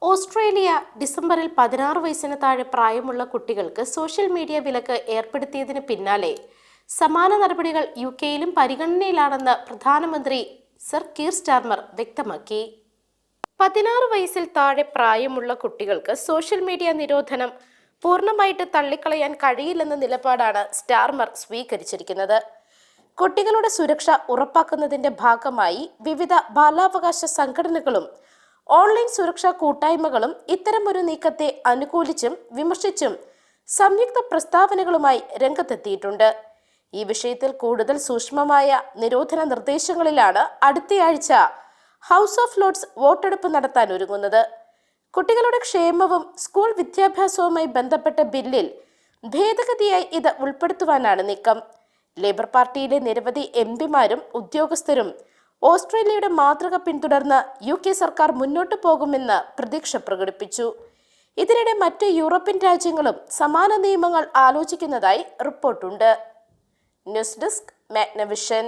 Australia ഡിസംബറിൽ 16 വയസ്സിന് താഴെ പ്രായമുള്ള കുട്ടികൾക്ക് സോഷ്യൽ മീഡിയ വിലക്ക് ഏർപ്പെടുത്തിയതിന് പിന്നാലെ സമാന നടപടികൾ യുകെയിലും പരിഗണനയിലാണെന്ന് പ്രധാനമന്ത്രി സർ കീർ സ്റ്റാർമർ വ്യക്തമാക്കി. 16 വയസ്സിൽ താഴെ പ്രായമുള്ള കുട്ടികൾക്ക് സോഷ്യൽ മീഡിയ നിരോധനം പൂർണ്ണമായിട്ട് തള്ളിക്കളയാൻ കഴിയില്ലെന്ന നിലപാടാണ് സ്റ്റാർമർ സ്വീകരിച്ചിരിക്കുന്നത്. കുട്ടികളുടെ സുരക്ഷ ഉറപ്പാക്കുന്നതിന്റെ ഭാഗമായി വിവിധ ബാലാവകാശ സംഘടനകളും ഓൺലൈൻ സുരക്ഷാ കൂട്ടായ്മകളും ഇത്തരമൊരു നീക്കത്തെ അനുകൂലിച്ചും വിമർശിച്ചും സംയുക്ത പ്രസ്താവനകളുമായി രംഗത്തെത്തിയിട്ടുണ്ട്. ഈ വിഷയത്തിൽ കൂടുതൽ സൂക്ഷ്മമായ നിരോധന നിർദ്ദേശങ്ങളിലാണ് അടുത്തയാഴ്ച ഹൗസ് ഓഫ് ലോർഡ്സ് വോട്ടെടുപ്പ് നടത്താൻ ഒരുങ്ങുന്നത്. കുട്ടികളുടെ ക്ഷേമവും സ്കൂൾ വിദ്യാഭ്യാസവുമായി ബന്ധപ്പെട്ട ബില്ലിൽ ഭേദഗതിയായി ഇത് ഉൾപ്പെടുത്തുവാനാണ് നീക്കം. ലേബർ പാർട്ടിയിലെ നിരവധി എംപിമാരും ഉദ്യോഗസ്ഥരും ഓസ്ട്രേലിയയുടെ മാതൃക പിന്തുടർന്ന് യുകെ സർക്കാർ മുന്നോട്ടു പോകുമെന്ന് പ്രതീക്ഷ പ്രകടിപ്പിച്ചു. ഇതിനിടെ മറ്റ് യൂറോപ്യൻ രാജ്യങ്ങളും സമാന നിയമങ്ങൾ ആലോചിക്കുന്നതായി റിപ്പോർട്ടുണ്ട്. News desk Magnavision.